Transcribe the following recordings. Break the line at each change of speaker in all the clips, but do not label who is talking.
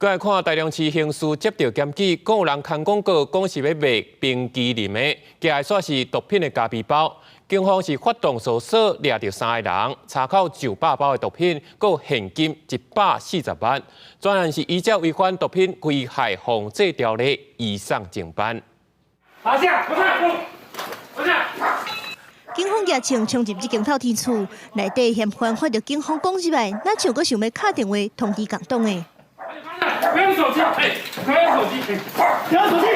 再来看台中市刑事接到检举，讲有人刊广告，讲是要卖冰淇淋的，寄来煞是毒品的咖啡包。警方是发动搜索，抓到3个人，查扣900包的毒品，佮现金140万。专案是依照违反毒品危害防治条例移送侦办。
拿下，拿下，拿下！
警方夜冲冲入这间透天厝，内底嫌犯看到警方讲入来，哪像阁想要打电话通知共党的。
不要手机，不要手机，不要手机，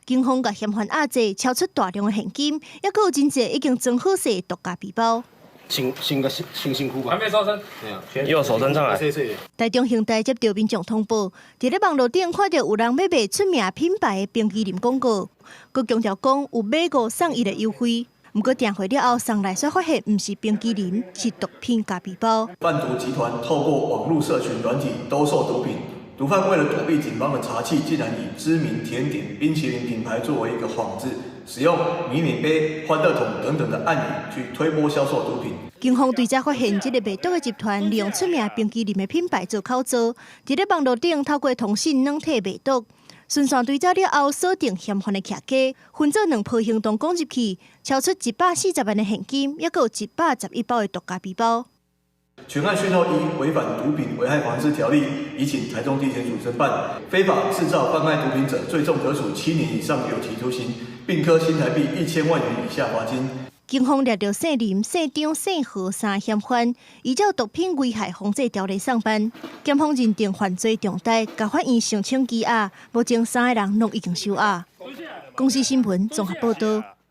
警方甲嫌犯压制，超出大量的现金，也阁有真济已经装好势的毒咖啡包。
新辛苦吧？
还没收身。
右手伸上来。
台中刑大接到民众通报，伫咧网络顶看到有人要卖出名品牌的冰淇淋广告，佮强调讲有买5送1的优惠。不过订回了后，送来却发现不是冰淇淋，是毒品咖啡包。
贩毒集团透过网络社群软体兜售毒品，毒贩为了躲避警方的查缉，竟然以知名甜点、冰淇淋品牌作为一个幌子，使用迷你杯、欢乐桶等等的暗语去推波销售毒品。
警方对这发现，这个卖毒的集团利用出名冰淇淋的品牌做口罩，伫咧网络顶透过通讯软体卖毒。顺线追查了后，锁定嫌犯的徛家，分做2波行动攻入去，超出140万的现金，也有111包的毒咖啡包。
全案讯后依违反毒品危害防治条例，移请台中地检署侦办。非法制造、贩卖毒品者，最重可处7年以上有期徒刑，并科新台币1000万元以下罚金。
警方抓到姓林、姓张、姓何3嫌犯，依照毒品危害防治条例上班。检方认定犯罪重大，甲法院申请羁押。目前3个人拢已经收押。公司新闻综合报道。